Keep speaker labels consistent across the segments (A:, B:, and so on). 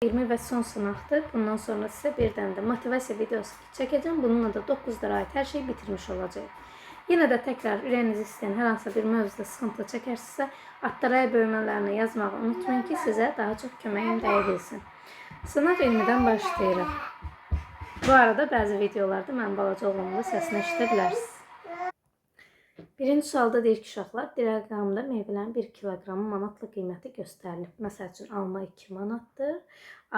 A: 20 və son sınaqdır. Bundan sonra sizə bir dənə də motivasiya videosu çəkəcəm. Bununla da 9-lara aid hər şeyi bitirmiş olacaq. Yenə də təkrar ürəyiniz istəyən hər hansı bir mövzuda sıxıntı çəkərsinizsə, Attaraya bölmələrini yazmağı unutmayın ki, sizə daha çox köməyim dəyə bilsin. Sınaq 20-dən başlayırıq. Bu arada bəzi videolarda mənim balaca oğlumun da səsini eşidə bilərsiniz. Birinci sualda deyir ki, uşaqlar, diaqramda meyvələrin 1 kiloqramı manatla qiyməti göstərilib. Məsəl üçün, alma 2 manatdır,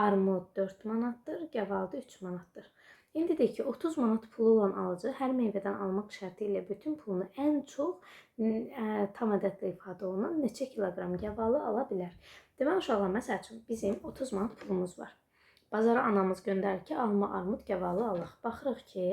A: armud 4 manatdır, gəvalda 3 manatdır. İndi deyir ki, 30 manat pulu olan alıcı hər meyvədən almaq şərti ilə bütün pulunu ən çox tam ədədlə ifadə olunan neçə kiloqram gəvalı ala bilər? Deməli, uşaqlar, məsəl üçün, bizim 30 manat pulumuz var. Bazara anamız göndərir ki, alma, armud, gəvalı alaq. Baxırıq ki,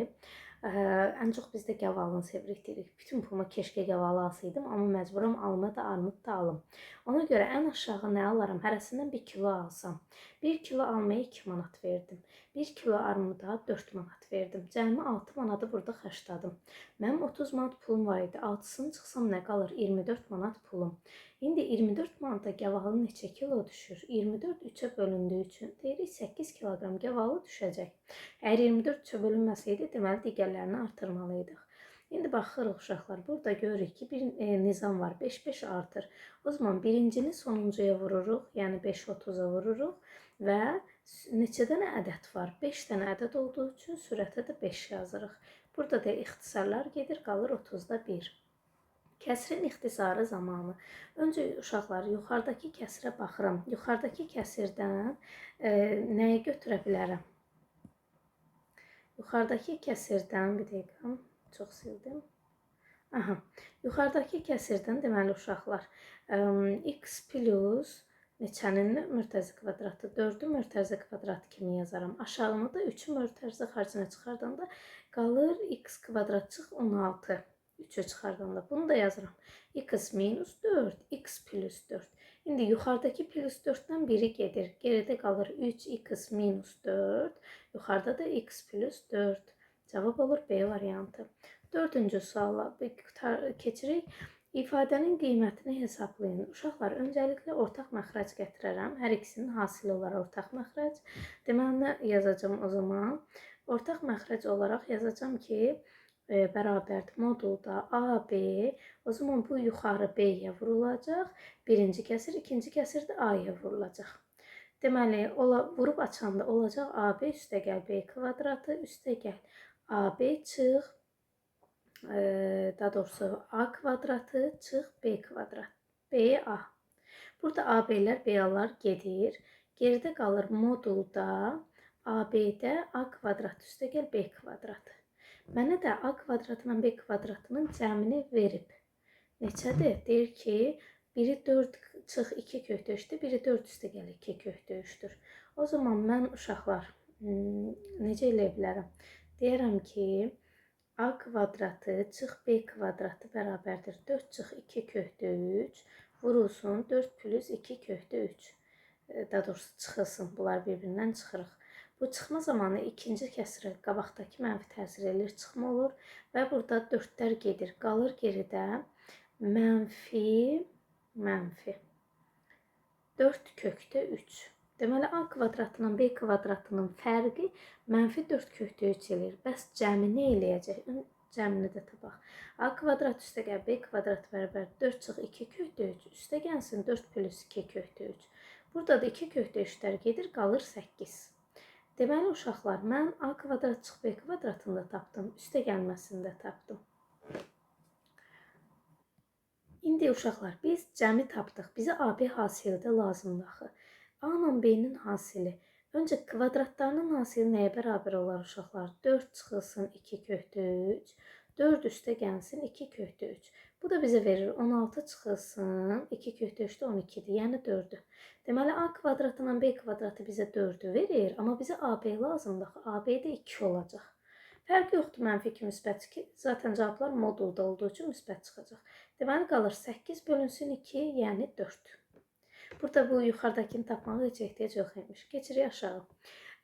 A: ən çox biz də gəvalını sevirik deyirik. Bütün pulumu keşke gəvalı alsaydım, amma məcburam alma da, armud da alım. Ona görə ən aşağı nə alaram? Hərəsindən 1 kilo alsam. 1 kilo almaya 2 manat verdim. 1 kilo armuda 4 manat verdim. Cəmi 6 manatı burada xərcladım. Mənim 30 manat pulum var idi. 6'sını çıxsam nə qalır? 24 manat pulum. İndi 24 manata gəvalı neçə kilo düşür? 24 3'e bölündüyü üçün deyirik 8 kiloqram gəvalı düşəcək. Əgər 24 3'e bölünməsəydi, deməli digərlərini artırmalıydıq. İndi baxırıq uşaqlar, burada görürük ki, bir nizam var, 5-5 artır. O zaman birincini sonuncuya vururuq, yəni 5-30'a vururuq və neçə dənə ədəd var? 5 dənə ədəd olduğu üçün sürətə də 5 yazırıq. Burada da ixtisarlar gedir, qalır 30'da 1. Kəsrin ixtisarı zamanı. Öncə uşaqlar, yuxarıdakı kəsrə baxıram. Yuxarıdakı kəsirdən nəyə götürə bilərəm? Yuxarıdakı kəsirdən, bir dəqiqə, çox sildim. Aha, yuxarıdakı kəsirdən deməli uşaqlar, x plus neçənin mürtəzi kvadratı? 4'ün mürtəzi kvadratı kimi yazaram. Aşağını da 3'ün mürtəzi xaricine çıxardanda qalır x kvadrat çıx 16. 3'ü çıxardanda bunu da yazıram. X minus 4, x plus 4. İndi yuxarıdakı plus 4'dən biri gedir. Geridə qalır 3x minus 4. Yuxarıda da x plus 4. Cavab olur B variantı. 4-cü suala keçirik. İfadənin qiymətini hesablayın. Uşaqlar, öncəliklə ortaq məxrəc gətirərəm. Hər ikisinin hasili olaraq ortaq məxrəc. Deməli, nə yazacağım o zaman? Ortaq məxrəc olaraq yazacağım ki, bərabərdir modulda AB, o zaman bu yuxarı B-yə vurulacaq. Birinci kəsir, ikinci kəsir də A-ya vurulacaq. Deməli, vurub açanda olacaq AB üstəgəl B kvadratı, üstəgəl AB çıx, daha doğrusu A kvadratı çıx B kvadrat, BA. Burada AB-lər, BA-lar gedir. Geridə qalır modulda AB-də A kvadrat üstəgəl B kvadratı. Mənə də A kvadratla B kvadratının cəmini verib. Neçədir? Deyir ki, biri 4 çıx 2 kök döyüşdür, biri 4 üstəgəl 2 kök döyüşdür. O zaman mən uşaqlar necə eləyə bilərəm? Deyərəm ki, A kvadratı çıx B kvadratı bərabərdir 4 çıx 2 kökdə 3 vurulsun 4 plus 2 kökdə 3. Daha doğrusu çıxılsın, bunlar bir-birindən çıxırıq. Bu çıxma zamanı ikinci kəsirə qabaqdakı mənfi təsir edir, çıxma olur və burada 4'lər gedir. Qalır geridə mənfi 4 kökdə 3. Deməli, A kvadratının B kvadratının fərqi mənfi 4 kökdə 3 edir. Bəs cəmi nə eləyəcək? Cəmini də tapaq. A kvadrat üstəgəl B kvadrat bərabər 4 çıx 2 kökdə 3 üstə gəlsin 4 plus 2 kökdə 3. Burada da 2 kökdə 3'lər gedir, qalır 8. Deməli, uşaqlar, mən A kvadrat çıx B kvadratını da tapdım, üstə gəlməsini də tapdım. İndi uşaqlar, biz cəmi tapdıq. Bizə AB hasili də lazımdır axı. A ilə B-nin hasili. Öncə kvadratlarının hasili nəyə bərabər olar uşaqlar? 4 çıxılsın 2 kökdə 3. 4 üstə gəlsin 2 kökdə 3. Bu da bizə verir 16 çıxılsın 2 kökdə 3 də 12'dir, yəni 4'dür. Deməli, A kvadratla B kvadratı bizə 4'ü verir, amma bizə AB lazımdır. AB-də 2 olacaq. Fərq yoxdur, mənfi 2, müsbət 2. Zaten cavablar modulda olduğu üçün müsbət çıxacaq. Deməli, qalır 8 bölünsün 2, yəni 4. Burada bu yuxarıdakini tapmağa heç ehtiyac yox imiş. Keçirik aşağı.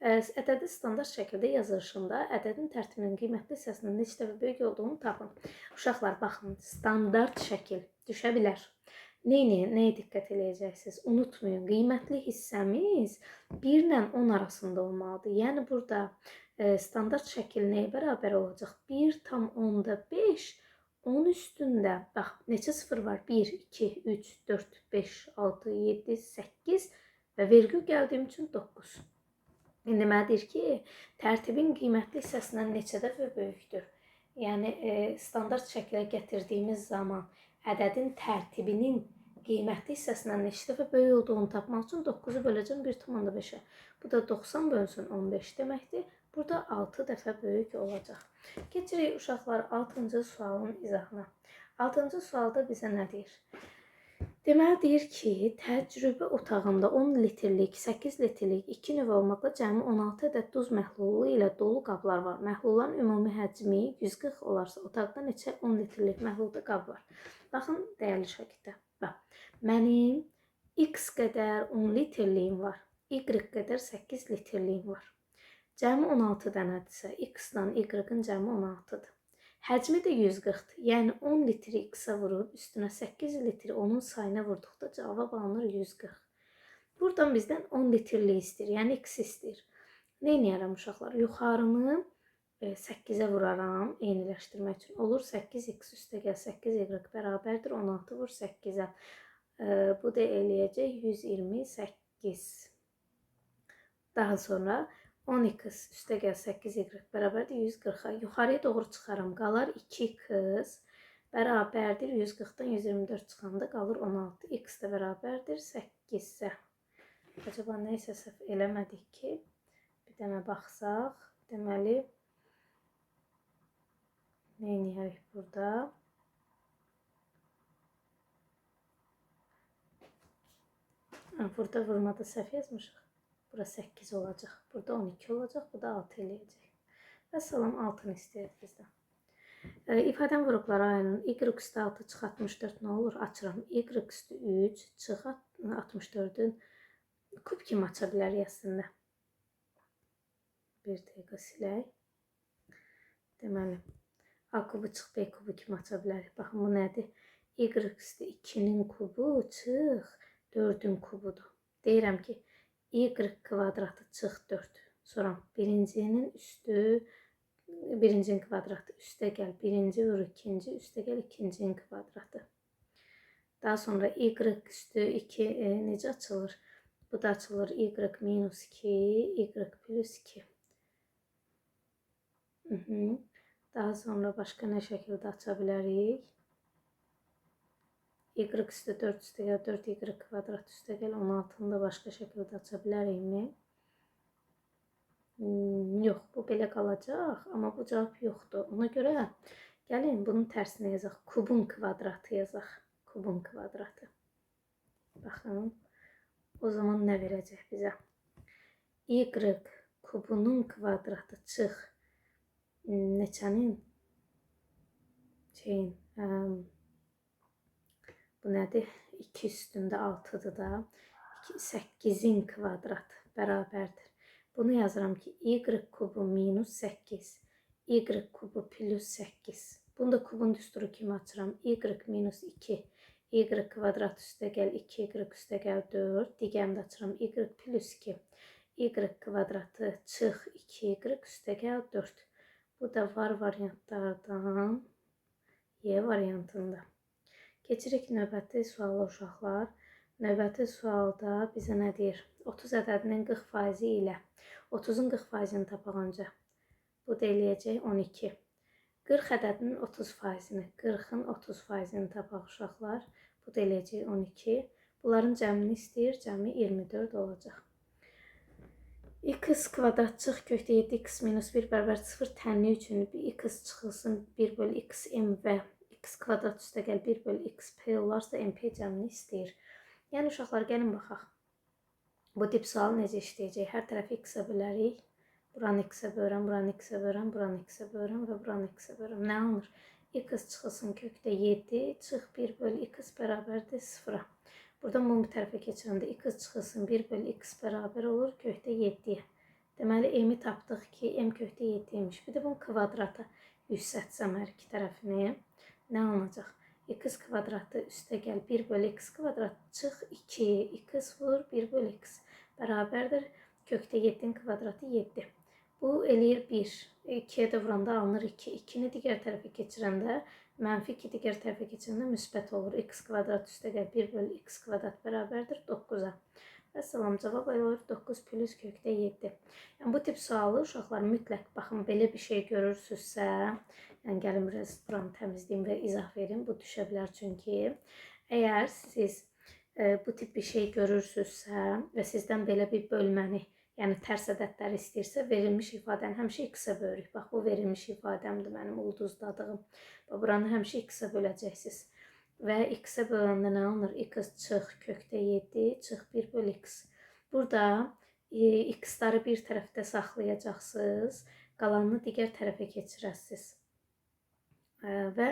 A: Ədədi standart şəkildə yazılışında ədədin tərtibinin qiymətli hissəsinin neçə dəfə böyük olduğunu tapın. Uşaqlar, baxın, standart şəkil düşə bilər. Nəyə diqqət edəcəksiniz? Unutmayın, qiymətli hissəmiz 1 ilə 10 arasında olmalıdır. Yəni burada standart şəkil nəyə bərabər olacaq? 1,5 10 üstündə. Bax, neçə sıfır var? 1, 2, 3, 4, 5, 6, 7, 8 və vergül gəldiyim üçün 9. İndi mənə deyir ki, tərtibin qiymətli hissəsindən neçə dəfə böyükdür? Yəni standart şəklə gətirdiyimiz zaman ədədin tərtibinin qiymətli hissəsindən neçə dəfə böyük olduğunu tapmaq üçün 9-u böləcəm 1,5-ə. Bu da 90 bölünsün 15 deməkdir. Burada 6 dəfə böyük olacaq. Keçirik uşaqlar 6-cı sualın izahına. 6-cı sualda bizə nə deyir? Deməli deyir ki, təcrübə otağında 10 litrlik, 8 litrlik 2 növ olmaqla cəmi 16 ədəd duz məhlulu ilə dolu qablar var. Məhlulların ümumi həcmi 140 olarsa, otaqda neçə 10 litrlik məhlulda qab var? Baxın, dəyərli şagirdlər. Bax, mənim X qədər 10 litrliyim var, Y qədər 8 litrliyim var. Cəmi 16 dənədirsə, X-dan Y-ın cəmi 16-dır. Həcmi də 140-dır. Yəni 10 litri X-a vurub üstünə 8 litri onun sayına vurduqda cavab alınır 140. Buradan bizdən 10 litrli istəyir, yəni X istəyir. Nə edərəm uşaqlar? Yuxarını 8-ə vuraram eyniləşdirmək üçün. Olur 8x üstə gəl 8y bərabərdir 16 vur 8-ə. Bu da eləyəcək 128. Daha sonra 10x üstə gəl 8y bərabərdir 140-a. Yuxarıya doğru çıxaram. Qalar 2x bərabərdir 140-dan 124 çıxanda qalır 16. X də bərabərdir 8-ə. Acaba neysə səhv eləmədik ki? Bir dənə baxsaq. Deməli, nə edərik burada? Burada vurmada səhv yazmışıq. Bura 8 olacaq. Burada 12 olacaq. Bu da 6 eləyəcək. Və salam 6-nı istəyir bizdən. İfadən vurublar ayının y üstü 6 çıx 64 nə olur? Açıram. Y üstü 3 çıx 64-ün kub kimi aça bilərik əslində. Bir dəqiqə silək. Deməli, A kubu çıx B kubu kimi aça bilərik. Baxın, bu nədir? Y üstü 2-nin kubu çıx 4-ün kubudur. Deyirəm ki, Y kvadratı çıx 4. Sonra birincinin kvadratı üstə gəl. Birinci vur ikinci, üstə gəl ikincinin kvadratı. Daha sonra Y üstü 2 necə açılır? Bu da açılır Y minus 2, Y plus 2. Daha sonra başqa nə şəkildə aça bilərik? Y üstü 4 üstə gəl 4Y kvadrat üstə gəl 16-nı da başqa şəkildə aça bilərikmi? Yox, bu belə qalacaq, amma bu cavab yoxdur. Ona görə gəlin bunun tərsinə yazaq. Kubun kvadratı yazaq. Kubun kvadratı. Baxın, o zaman nə verəcək bizə? Y kubunun kvadratı çıx neçənin? Bu nədir? 2 üstündə 6-dır da. 8-in kvadratı bərabərdir. Bunu yazıram ki, Y kubu minus 8, Y kubu plus 8. Bunu da kubun düsturu kimi açıram. Y minus 2, Y kvadrat üstə gəl 2Y üstə gəl 4. Digərini də açıram. Y plus 2, Y kvadratı çıx 2Y üstə gəl 4. Bu da var variantlardan Y variantında. Keçirik növbəti suala uşaqlar. Növbəti sualda bizə nə deyir? 30 ədədinin 40% ilə 30-un 40%-ni tapaq öncə. Bu da eləyəcək 12. 40 ədədinin 30%-ni, 40-ın 30%-ni tapaq uşaqlar. Bu da eləyəcək 12. Bunların cəmini istəyir, cəmi 24 olacaq. X kvadrat çıx kökdə 7x minus 1 bərabər 0 tənliyi üçün x çıxılsın 1 bölü xm və x kvadrat üstə gəl 1 bölü xp olarsa mp cəmini istəyir. Yəni uşaqlar gəlin baxaq. Bu tip sual necə işləyəcək? Hər tərəfi x-ə bölərik. Buranı x-ə bölürəm, buranı x-ə bölürəm, buranı x-ə bölürəm və buranı x-ə bölürəm. Nə alınır? X çıxılsın kökdə 7, çıx 1 bölü x bərabərdir 0-a. Buradan bunu bir tərəfə keçirəndə x çıxılsın 1 bölü x bərabər olur kökdə 7-yə. Deməli, m-i tapdıq ki, m kökdə 7-ymiş. Bir də bunun kvadrata 100 sətsəm hər iki tərəfini. Nə alınacaq? x kvadratı üstə gəl 1 bölü x kvadrat çıx 2 x vur 1 bölü x bərabərdir. Kökdə 7'nin kvadratı 7. Bu eləyir 1. 2'ye də vuranda alınır 2. 2'ni digər tərəfə keçirəndə mənfi 2 digər tərəfə keçirəndə müsbət olur. X kvadrat üstə gəl 1 bölü x kvadrat bərabərdir 9'a. Vəssalam, cavab olur 9 plus kökdə 7. Yəni, bu tip sualı uşaqlar mütləq baxın, belə bir şey görürsünüzsə, yəni gəlin biraz buranı təmizləyim və izah verim. Bu düşə bilər çünki əgər siz bu tip bir şey görürsünüzsə və sizdən belə bir bölməni, yəni tərs ədədləri istəyirsə, verilmiş ifadəni həmişə x-ə bölürük. Bax, bu verilmiş ifadəmdir mənim ulduzladığım. Buranı həmişə x-ə böləcəksiniz. Və x-ə böləndə nə alınır? X çıx kökdə 7 çıx 1 bölü x. Burada x-ları bir tərəfdə saxlayacaqsınız. Qalanını digər tərəfə keçirəsiniz. Və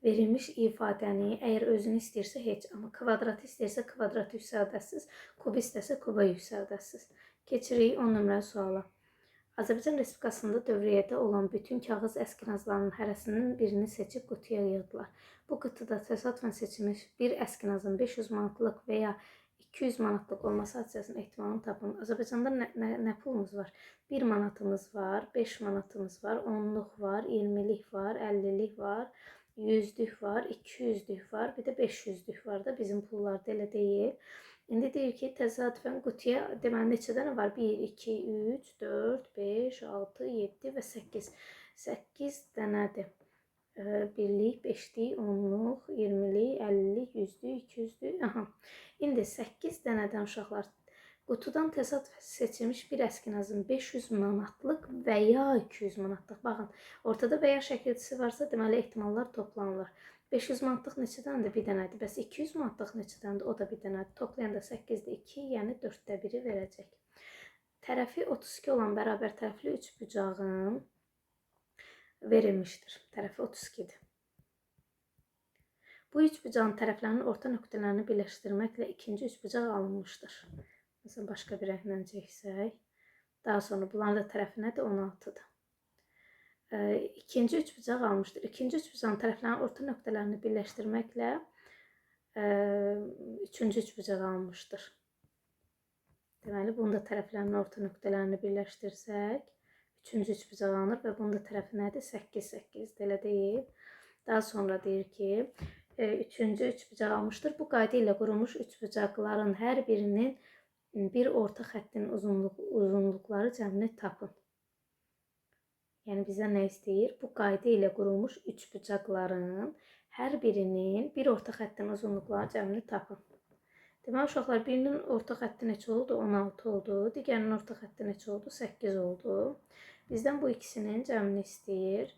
A: verilmiş ifadəni əgər özünü istəyirsə heç, amma kvadratı istəyirsə kvadratı yüksəldəsiniz, kubu istəsə kuba yüksəldəsiniz. Keçirik 10 nömrəli suala. Azərbaycan Respublikasında dövriyyədə olan bütün kağız əskinazlarının hərəsinin birini seçib qutuya yığdılar. Bu qutuda təsadüfən seçilmiş bir əskinazın 500 manatlıq və ya 200 manatlıq olması hadisəsinin ehtimalını tapın. Azərbaycanda nə pulumuz var? 1 manatımız var, 5 manatımız var, 10'luq var, 20'lik var, 50'lik var, 100'lük var, 200'lük var, bir də 500'lük var da bizim pullarda elə deyil. İndi deyir ki, təsadüfən qutuya deməli neçə dənə var? 1, 2, 3, 4, 5, 6, 7 və 8. 8 dənədir. Birlik, beşlik, 10'luq, 20'lik, 50'lik, 100'lük, 200'lük. Aha. İndi 8 dənədən uşaqlar qutudan təsadüfən seçilmiş bir əskinazın 500 manatlıq və ya 200 manatlıq. Baxın, ortada və ya şəkilçisi varsa, deməli ehtimallar toplanılır. 500 manatlıq neçə dənədir? Bir dənədir. Bəs 200 manatlıq neçə dənədir? O da bir dənədir. Toplayanda 8'də 2, yəni 4'də 1'i verəcək. Tərəfi 32 olan bərabər tərəfli 3 bucağın verilmişdir. Tərəfi 32'dir. Bu 3 bucağın tərəflərinin orta nöqtələrini birləşdirməklə ikinci 3 bucaq alınmışdır. Məsələn, başqa bir rənglə çəksək. Daha sonra bunların da tərəfi nədir? 16'dır. İkinci 3 bucaq almışdır. İkinci 3 bucağın tərəflərinin orta nöqtələrini birləşdirməklə üçüncü 3 bucaq almışdır. Deməli, bunun da tərəflərinin orta nöqtələrini birləşdirsək, üçüncü 3 bucaq alınır və bunun da tərəfi nədir? 8, 8, elə deyil. Daha sonra deyir ki, üçüncü 3 bucaq almışdır. Bu qayda ilə qurulmuş 3 bucaqların hər birinin bir orta xəttin uzunluqları cəmini tapın. Yəni bizə nə istəyir? Bu qayda ilə qurulmuş 3 bucaqların hər birinin bir orta xəttin uzunluqları cəmini tapın. Deməli uşaqlar, birinin orta xətti neçə oldu? 16 oldu. Digərinin orta xətti neçə oldu? 8 oldu. Bizdən bu ikisinin cəmini istəyir.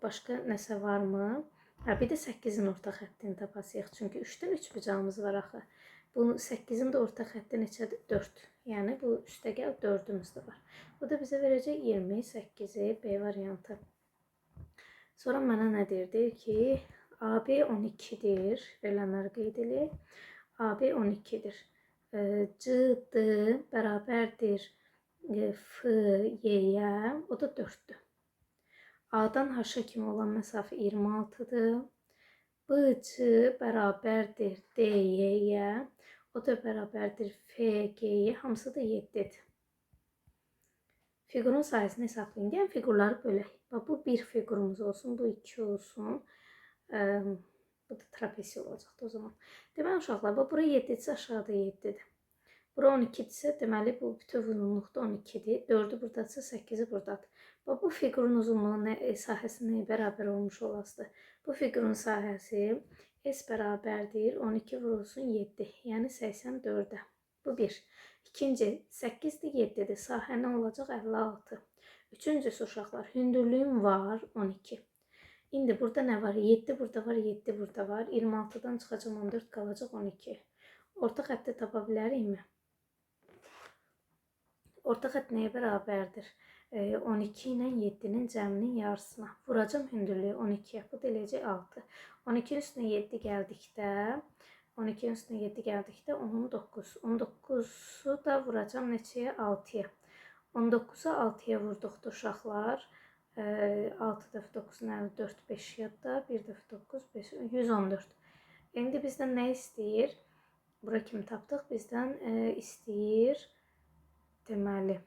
A: Başqa nəsə varmı? Bir də 8'in orta xəttini tapasıyıq. Çünki 3'dən 3 bucağımız var axı. Bu 8'in də orta xətti neçədir? 4. Yəni bu üstə gəl 4'ümüz də var. Bu da bizə verəcək 28'i B variantı. Sonra mənə nə deyir? Deyir ki, AB 12'dir. Verilənləri qeyd edilir. AB 12'dir. CD bərabərdir F, Y-yə. O da 4'dür. A'dan H-a kimi olan məsafə 26'dır. BC bərabərdir DY-yə. O da bərabərdir FG-yə. Hamısı da 7'dir. Figurun sayısını hesablayın. Yəni figurları bölək. Bu bir figurumuz olsun, bu 2 olsun. Bu da trapezi olacaqdı o zaman. Deməli uşaqlar, bura 7'dirsə aşağıda 7'dir. Bura 12'dirsə deməli bu bütün uzunluqda 12'dir. 4'ü buradadırsa 8'i buradadır. Bu figurun uzunluğu sahəsi nəyə bərabər olmuş olasıdır? Bu figurun sahəsi S bərabərdir 12 vurulsun 7, yəni 84'ə. Bu 1. İkinci, 8'dir 7'dir. Sahə nə olacaq? 56. Üçüncüsü uşaqlar, hündürlüyüm var 12. İndi burada nə var? 7 burada var, 7 burada var. 26'dan çıxacaq 14 qalacaq 12. Orta xətti tapa bilərikmi? Orta xətt nəyə bərabərdir? 12 ilə 7'nin cəminin yarısına. Vuracam hündürlüyü 12'yə. Bu da eləyəcək 6. 12'nin üstünə 7 gəldikdə 12'nin üstünə 7 gəldikdə 19. 19'u da vuracam neçəyə? 6'ya. 19'a 6'ya vurduqda uşaqlar 6 dəfə 9-un 54, 5 yadda, 1 dəfə 9, 5, 114. İndi bizdən nə istəyir? Bura kimi tapdıq. Bizdən istəyir, deməli,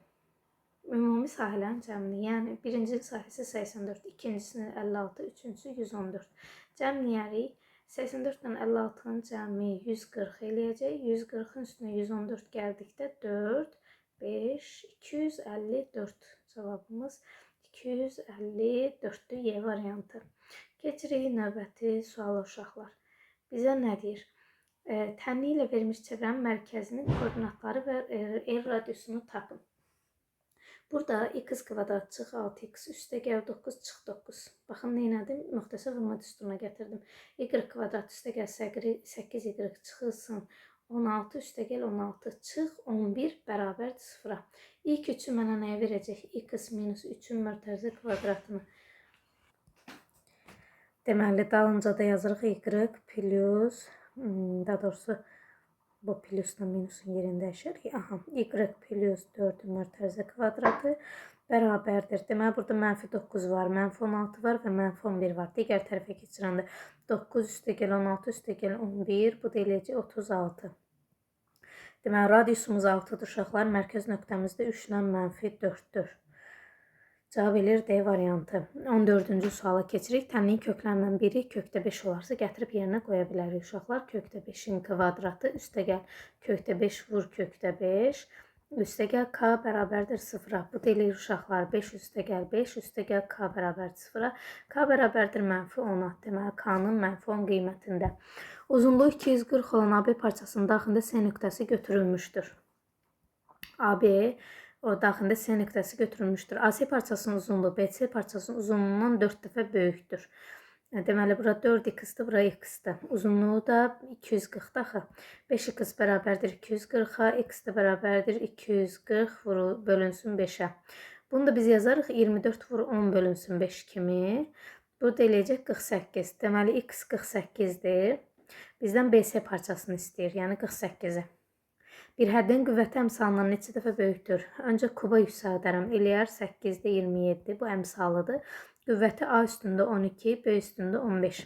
A: ümumi sahələrin cəmini. Yəni, birinci sahəsi 84, ikincisini 56, üçüncüsü 114. Cəmləyərik. 84 ilə 56-nın cəmi 140 eləyəcək. 140-ın üstünə 114 gəldikdə 4, 5, 254 cavabımız 254-dür Y variantı. Keçirik növbəti suala uşaqlar. Bizə nə deyir? Tənliyi ilə verilmiş çevrənin mərkəzinin koordinatları və el radiusunu tapın. Burada x kvadrat çıx 6x üstə gəl 9 çıx 9. Baxın, nə elədim? Müxtəsər vurma düsturuna gətirdim. Y kvadrat üstə gəl 8y çıxılsın 16 üstə gəl 16 çıx 11 bərabərdir 0-a. İlk üçü mənə nəyə verəcək? X minus 3-ün mörtəzə kvadratını. Deməli, dalınca da yazırıq y plus, daha doğrusu bu plusla minusun yerini dəyişirik. Aha, y plus 4-ün mörtəzə kvadratı bərabərdir. Deməli, burada mənfi 9 var, mənfi 16 var və mənfi 11 var. Digər tərəfə keçirəndə 9 üstə gəl 16 üstə gəl 11, bu da eləyəcək 36. Deməli, radiusumuz 6-dır uşaqlar, mərkəz nöqtəmiz də 3 ilə mənfi 4-dür. Cavab eləyir D variantı. 14-cü suala keçirik. Tənliyin köklərindən biri kökdə 5 olarsa gətirib yerinə qoya bilərik uşaqlar. Kökdə 5-in kvadratı üstə gəl kökdə 5 vur kökdə 5. Üstə gəl K bərabərdir 0-a. Bu da eləyir uşaqlar 5 üstə gəl 5 üstə gəl K bərabərdir 0-a. K bərabərdir mənfi 10-a. Deməli, K-nın mənfi 10 qiymətində. Uzunluğu 240 olan AB parçasının daxilində S nöqtəsi götürülmüşdür. AB o daxilində S nöqtəsi götürülmüşdür. AC parçasının uzunluğu BC parçasının uzunluğundan 4 dəfə böyükdür. Deməli, bura 4x-dir, bura x-dir. Uzunluğu da 240 daxı. 5x bərabərdir 240-a, x də bərabərdir 240 bölünsün 5-ə. Bunu da biz yazarıq 24 vur 10 bölünsün 5 kimi. Burada eləyəcək 48. Deməli, x 48-dir. Bizdən BC parçasını istəyir, yəni 48-i. Bir həddin qüvvəti əmsalından neçə dəfə böyükdür? Öncə kuba yüksəldərəm. Eləyər 8-də 27. Bu əmsalıdır. Qüvvəti A üstündə 12, B üstündə 15.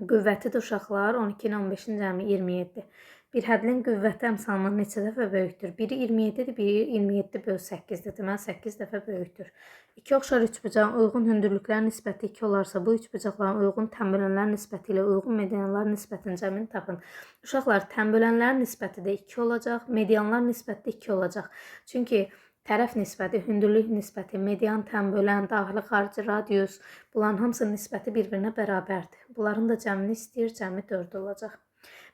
A: Qüvvətidir uşaqlar. 12 ilə 15-in cəmi 27. Bir həddin qüvvəti əmsalından neçə dəfə böyükdür? Biri 27-dir, biri 27 böl 8-dir. Deməli, 8 dəfə böyükdür. İki oxşar üçbucağın uyğun hündürlüklərin nisbəti 2 olarsa, bu üçbucaqların uyğun tənbölənlər nisbəti ilə uyğun medianlar nisbətinin cəmini tapın. Uşaqlar, tənbölənlərin nisbəti də 2 olacaq, medianlar nisbəti də 2 olacaq. Çünki tərəf nisbəti, hündürlük nisbəti, median, tənbölən, daxili, xarici, radius, bunların hamısının nisbəti bir-birinə bərabərdir. Bunların da cəmini istəyir, cəmi 4 olacaq.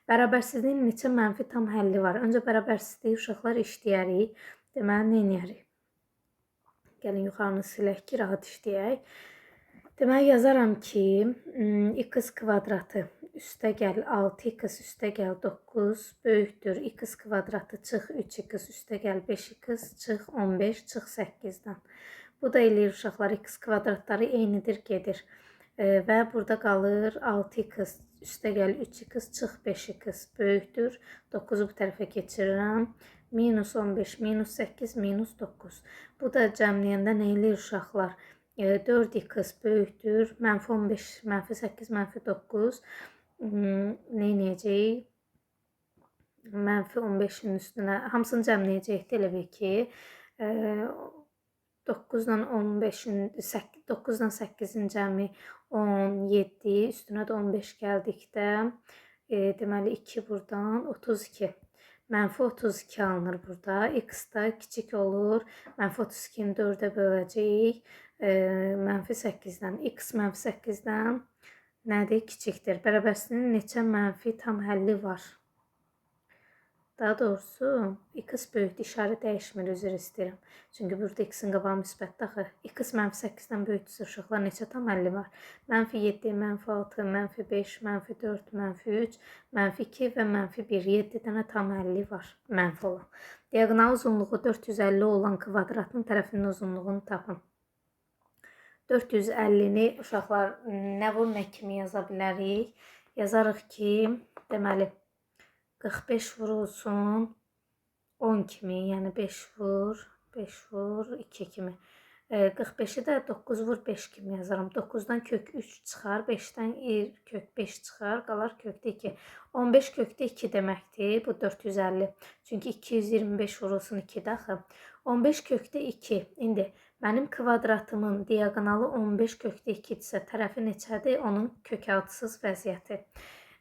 A: Bərabərsizliyin neçə mənfi tam həlli var? Öncə bərabərsizliyi uşaqlar işləyərik. Deməli, nə edərik? Gəlin, yuxarını silək ki, rahat işləyək. Deməli, yazaram ki, x kvadratı üstə gəl 6x üstə gəl 9 böyükdür. X kvadratı çıx 3x üstə gəl 5x çıx 15 çıx 8-dən. Bu da eləyir uşaqlar, x kvadratları eynidir, gedir. Və burada qalır 6x üstə gəl 3x çıx 5x böyükdür. 9-u bu tərəfə keçirirəm. Minus 15, minus 8, minus 9. Bu da cəmləyəndə nə eləyir uşaqlar? 4x böyükdür. Mənfi 15, mənfi 8, mənfi 9. Nə eləyəcək? Mənfi 15-in üstünə hamısını cəmləyəcəkdir. Elə bil ki, 9-dan 8-in cəmi 17, üstünə də 15 gəldikdə, deməli 2 buradan 32. Mənfi 32 alınır burada. X da kiçik olur. Mənfi 32-ni 4-ə böləcəyik. Mənfi 8-dən. X mənfi 8-dən nədir? Kiçikdir. Bərabərsizliyin neçə mənfi tam həlli var? Daha doğrusu, x böyükdür, işarə dəyişmir, üzr istəyirəm. Çünki burada x-in qabağı müsbətdir axı. X mənfi 8-dən böyükdürsə, uşaqlar neçə tam həlli var? Mənfi 7, mənfi 6, mənfi 5, mənfi 4, mənfi 3, mənfi 2 və mənfi 1. 7 dənə tam həlli var, mənfi olan. Diaqonal uzunluğu 450 olan kvadratın tərəfinin uzunluğunu tapın. 450-ni uşaqlar nə vur, nə kimi yaza bilərik? Yazarıq ki, deməli, 45 vurulsun 10 kimi, yəni 5 vur 2 kimi. 45-i də 9 vur 5 kimi yazaram. 9-dan kök 3 çıxar, 5-dən kök 5 çıxar, qalar kökdə 2. 15 kökdə 2 deməkdir, bu 450. Çünki 225 vurulsun 2-də axı. 15 kökdə 2. İndi mənim kvadratımın diaqonalı 15 kökdə 2-dirsə, tərəfi neçədir? Onun kök altısız vəziyyəti.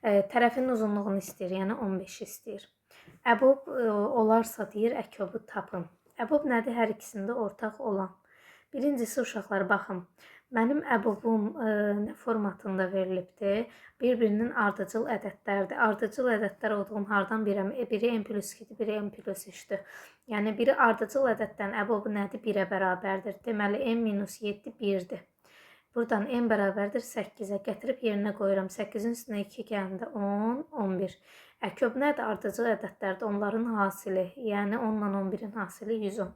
A: Tərəfinin uzunluğunu istəyir, yəni 15 istəyir. Əbob olarsa deyir, əkobu tapın. Əbob nədir? Hər ikisində ortaq olan. Birincisi uşaqlar baxın. Mənim əbobum nə formatında verilibdir? Bir-birinin ardıcıl ədədlərdir. Ardıcıl ədədlər olduğum hardan bilirəm? Biri n+2-dir, biri n+3-dür. Yəni biri ardıcıl ədəddən əbobu nədir? 1-ə bərabərdir. Deməli n-7 1-dir. Buradan n bərabərdir 8-ə. Gətirib yerinə qoyuram. 8-in üstünə 2 gələndə 10, 11. Əkob nədir? Ardıcıl ədədlərdir. Onların hasili, yəni 10 ilə 11-in hasili 110.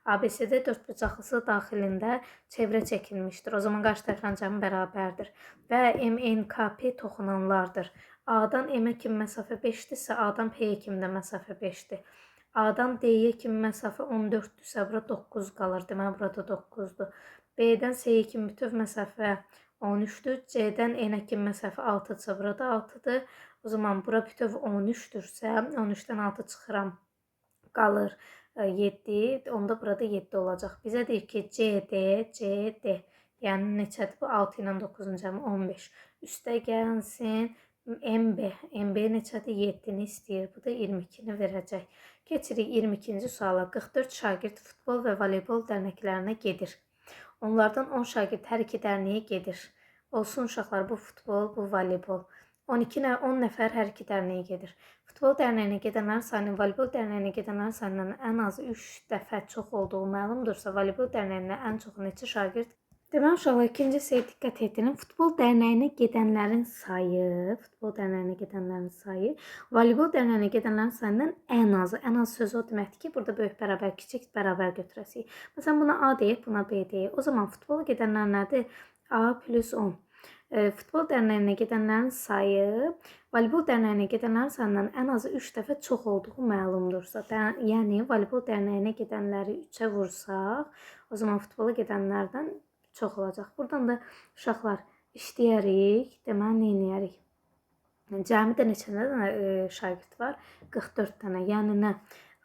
A: ABCD dördbucaqlısı daxilində çevrə çəkilmişdir. O zaman qarşı tərəflərin cəmi bərabərdir. Və MNKP toxunanlardır. A-dan M-ə kimi məsafə 5-dirsə, A-dan P-yə kimi də məsafə 5-dir. A-dan D-yə kimi məsafə 14-dürsə, bura 9 qalır. Deməli, burada 9-dur. B-dən C-yə kimi bütöv məsafə 13-dür. C-dən N-ə kimi məsafə 6-dırsa, burada 6-dır. O zaman bura bütöv 13-dürsə, 13-dən 6 çıxıram, qalır 7, onda burada 7 olacaq. Bizə deyir ki, CD, yəni neçədir bu? 6 ilə 9-un cəmi 15. Üstə gəlsin MB. MB neçədir? 7-ni istəyir. Bu da 22-ni verəcək. Keçirik 22-ci suala. 44 şagird futbol və voleybol dərnəklərinə gedir. Onlardan 10 şagird hər iki dərnəyə gedir. Olsun uşaqlar, bu futbol, bu voleybol. 10 nəfər hər iki dərnəyə gedir. Futbol dərnəyinə gedənlərin sayının voleybol dərnəyinə gedənlərin sayından ən azı 3 dəfə çox olduğu məlumdursa, voleybol dərnəyinə ən çox neçə şagird? Deməli uşaqlar, ikinci hissəyə diqqət edin. Futbol dərnəyinə gedənlərin sayı, voleybol dərnəyinə gedənlərin sayından ən azı. Ən az sözü o deməkdir ki, burada böyük bərabər, kiçik bərabər götürəsirik. Məsələn, buna A deyək, buna B deyək. O zaman futbola gedənlər nədir? A plus 10. Futbol dərnəyinə gedənlərin sayı, voleybol dərnəyinə gedənlərin sayından ən azı 3 dəfə çox olduğu məlumdursa, yəni voleybol dərnəyinə gedənləri 3-ə vursaq, o zaman futbola gedənlərdən çox olacaq. Buradan da uşaqlar işləyərik, deməli, nə edərik? Cəmi də neçə dənə şagird var? 44 dənə, yəni nə?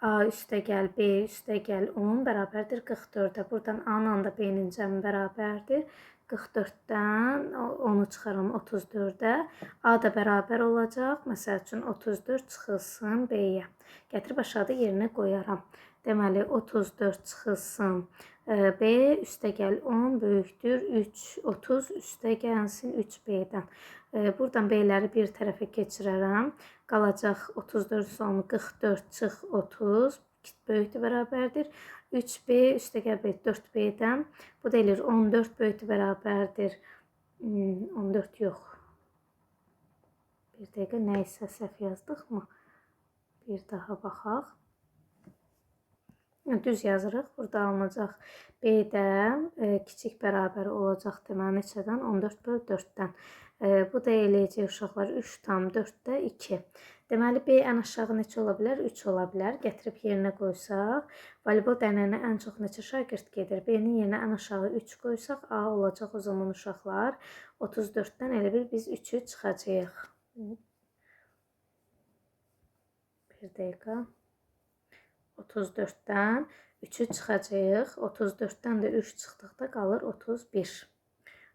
A: A üstə gəl, B üstə gəl 10 bərabərdir 44-ə. Buradan A-nın da B-nin cəmi bərabərdir. 44-dən 10-u çıxaram 34-ə. A da bərabər olacaq. Məsəl üçün 34 çıxılsın B-yə. Gətirib aşağıda yerinə qoyaram. Deməli 34 çıxılsın B üstə gəl 10 böyükdür 3. 30 üstə gəlsin 3 B-dən. Buradan B-ləri bir tərəfə keçirərəm. Qalacaq 34 sonu 44 çıx 30. Böyükdür bərabərdir. 3B üstə gəl B 4B'dən. Bu da eləyir 14 böyükdür bərabərdir. 14 yox. Bir dəqiqə nə isə səhv yazdıqmı? Bir daha baxaq. Düz yazırıq. Burada alınacaq B-də kiçik bərabər olacaq deməli neçədən? 14 böl 4-dən. Bu da eləyəcək uşaqlar 3 tam 4-də 2. Deməli B ən aşağı neçə ola bilər? 3 ola bilər. Gətirib yerinə qoysaq, voleybol dərnəyinə ən çox neçə şagird gedir? B-nin yerinə ən aşağı 3 qoysaq A olacaq o zaman uşaqlar. 34-dən elə bil biz 3-ü çıxacağıq. Bir dəqiqə. 34-dən 3-ü çıxacağıq. 34-dən də 3 çıxdıqda qalır 31.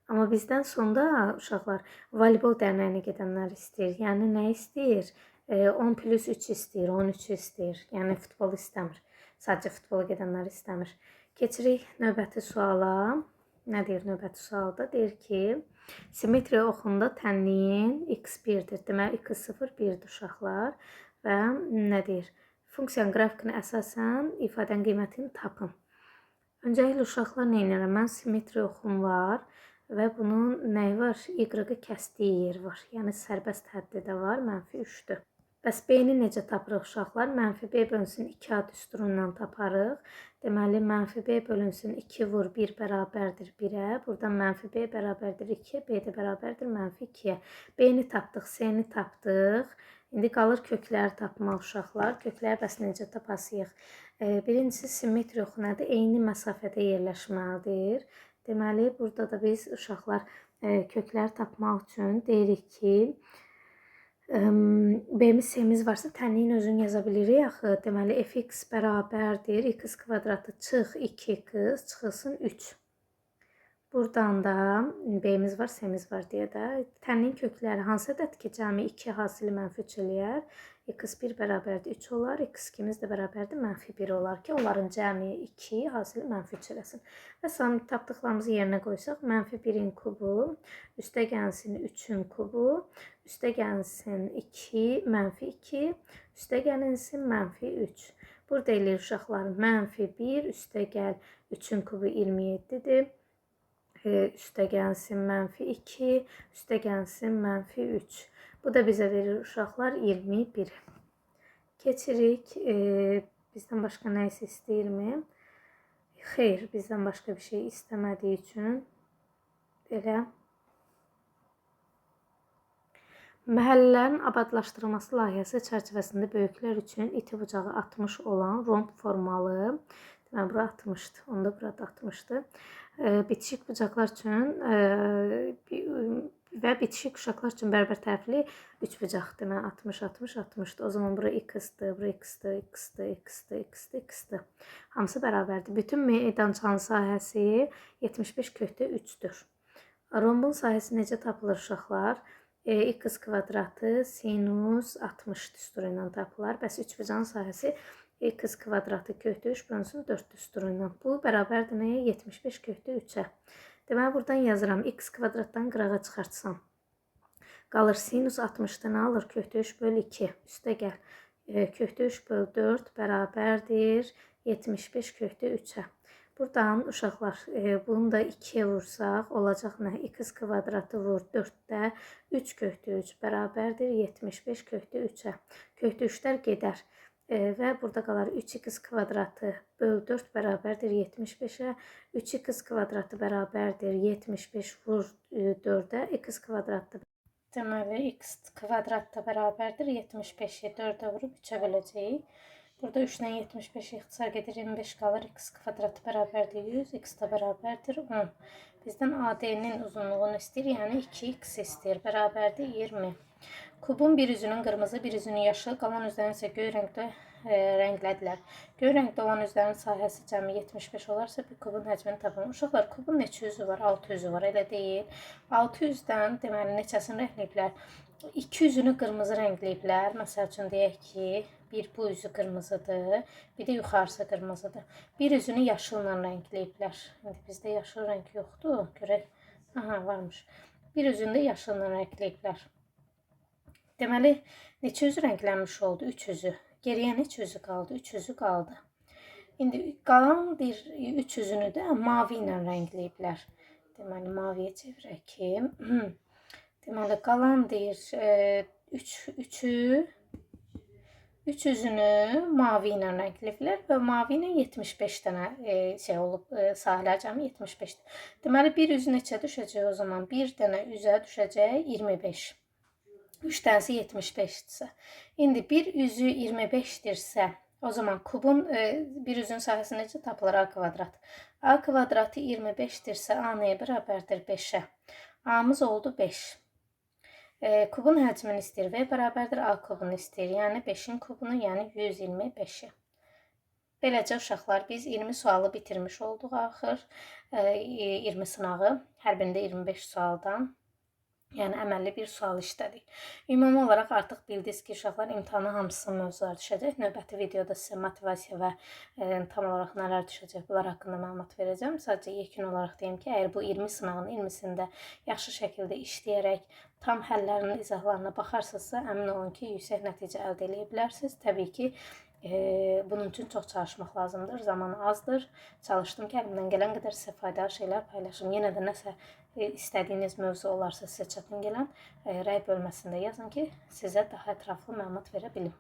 A: Amma bizdən sonda uşaqlar voleybol dərnəyinə gedənlər istəyir. Yəni nə istəyir? 10 plus 3 istəyir, 13 istəyir. Yəni futbol istəmir. Sadəcə futbola gedənlər istəmir. Keçirik növbəti suala. Nə deyir növbəti sualda? Deyir ki, simmetriya oxunda tənliyin x1-dir. Deməli, x0 1-dir uşaqlar. Və nə deyir? Funksiyanın qrafikini əsasən ifadənin qiymətini tapın. Öncəliklə uşaqlar nə edirəm? Mən simmetriya oxum var və bunun nəyi var? Y-ı kəsdiyi yer var. Yəni sərbəst həddi də var, -3-dür. Bəs B-ni necə tapırıq uşaqlar? -B bölünsün 2 ad üstüründən taparıq. Deməli, -B bölünsün 2 vur 1 bərabərdir 1-ə. Buradan -B bərabərdir 2, B də bərabərdir -2-yə. B-ni tapdıq, C-ni tapdıq. İndi qalır kökləri tapmaq uşaqlar. Kökləri bəs necə tapasıyıq? Birincisi simmetri oxu nədir? Eyni məsafədə yerləşməlidir. Deməli, burada da biz uşaqlar kökləri tapmaq üçün deyirik ki, B-miz, C-miz varsa tənliyin özünü yaza bilirik axı. Deməli, fx bərabərdir x kvadratı çıx 2x çıxılsın 3. Buradan da B-miz var, C-miz var deyə də tənliyin kökləri hansı ədəddir ki, cəmi 2 hasili -3 eləyər? x1 bərabərdir 3 olar, x2-miz də bərabərdir -1 olar ki, onların cəmi 2 hasili -3 eləsin. Və sonra tapdıqlarımızı yerinə qoysaq, -1-in kubu, üstə gəlsin 3-ün kubu, üstə gəlsin 2, -2, üstə gəlinsin -3. Burada eləyir uşaqlar -1, üstə gəl 3-ün kubu 27-dir. Üstə gəlsin -2, üstə gəlsin -3. Bu da bizə verir uşaqlar 21. Keçirik. Bizdən başqa nə isə istəyirmi? Xeyr, bizdən başqa bir şey istəmədiyi üçün belə. Məhəllələrin abadlaşdırılması layihəsi çərçivəsində böyüklər üçün iti bucağı 60 olan romb formalı, deməli bura 60-dır, onda burada 60-dır. Bitişik bucaqlar üçün və bitişik uşaqlar üçün bərabər tərəfli 3 bucaq, deməli 60, 60, 60-dır. O zaman bura x-dır, bura x-dır, x-dır, x-dır, x-dır, x-dır. Hamısı bərabərdir. Bütün meydançanın sahəsi 75/3-dür. Rombun sahəsi necə tapılır uşaqlar? X kvadratı sinus 60 düsturu ilə tapılar. Bəs 3 bucağın sahəsi x kvadratı /3 bölünsün 4 düsturu ilə. Bu bərabərdir nəyə? 75/3-ə. Deməli, buradan yazıram. X kvadratdan qırağa çıxartsam. Qalır sinus 60-dan alır /3 bölü 2. Üstə gəl. /3 bölü 4 bərabərdir 75/3-ə. Buradan uşaqlar bunu da 2-yə vursaq olacaq nə? X kvadratı vur 4-də 3/3 bərabərdir 75/3-ə. /3'lər gedər və burada qalar 3x kvadratı bölü 4 bərabərdir 75-ə. 3x kvadratı bərabərdir 75 vur 4-ə x kvadratı. Deməli, x kvadrat da bərabərdir 75-i 4-ə vurub 3-ə böləcəyik. Burada 3-dən 75 ixtisar gedir, 25 qalır. X kvadratı bərabərdir 100, x də bərabərdir 10. Bizdən AD-nin uzunluğunu istəyir, yəni 2x istəyir. Bərabərdir 20. Kubun bir üzünün qırmızı, bir üzünün yaşıl, qalan üzlərini isə göy rəngdə rənglədilər. Göy rəngdə olan üzlərin sahəsi cəmi 75 olarsa, bir kubun həcmini tapın. Uşaqlar, kubun neçə üzü var? 6 üzü var, elə deyil. 6 üzdən deməli neçəsini rəngləyiblər? 2 üzünü qırmızı rəngləyiblər. Məsəl üçün deyək ki, bir bu üzü qırmızıdır, bir də yuxarısı qırmızıdır. Bir üzünü yaşılla rəngləyiblər. İndi bizdə yaşıl rəng yoxdur. Görək. Aha, varmış. Bir üzünü də yaşılla rəngləyiblər. Deməli, neçə üzü rənglənmiş oldu? 3 üzü. Geriyə neçə üzü qaldı? 3 üzü qaldı. İndi qalan 3 üzünü də mavi ilə rəngləyiblər. Deməli, maviyə çevirək ki. Deməli, qalan 3 üzünü mavi ilə rəngləyiblər və mavi ilə 75 dənə şey olub, sahələr cəmi 75-dir. Deməli, bir üzü neçə düşəcək o zaman? Bir dənə üzə düşəcək 25. 3 dənəsi 75-dirsə. İndi bir üzü 25-dirsə, o zaman kubun bir üzün sahəsi necə tapılır? A kvadrat. A kvadratı 25-dirsə, A nəyə bərabərdir? 5-ə. A-mız oldu 5. Kubun həcmini istəyir. V bərabərdir A kubunu istəyir. Yəni 5-in kubunu, yəni 125-i. Beləcə uşaqlar, biz 20 sualı bitirmiş olduq axır. 20 sınağı. Hər birində 25 sualdan. Yəni əməlli bir sual işlədik. Ümumi olaraq artıq bildiniz ki, uşaqlar imtahana hamısının mövzuları düşəcək. Növbəti videoda sizə motivasiya və tam olaraq nələr düşəcək, bunlar haqqında məlumat verəcəm. Sadəcə yekun olaraq deyim ki, əgər bu 20 sınağın 20-sində yaxşı şəkildə işləyərək tam həllərinin izahlarına baxarsınızsa, əmin olun ki, yüksək nəticə əldə edə bilərsiniz. Təbii ki, bunun üçün çox çalışmaq lazımdır. Zamanı azdır. Çalışdım ki, əlimdən gələn qədər sizə faydalı şeylər paylaşım. Yenə də nəsə istədiyiniz mövzu olarsa, sizə çətin gələn rəy bölməsində yazın ki, sizə daha ətraflı məlumat verə bilim.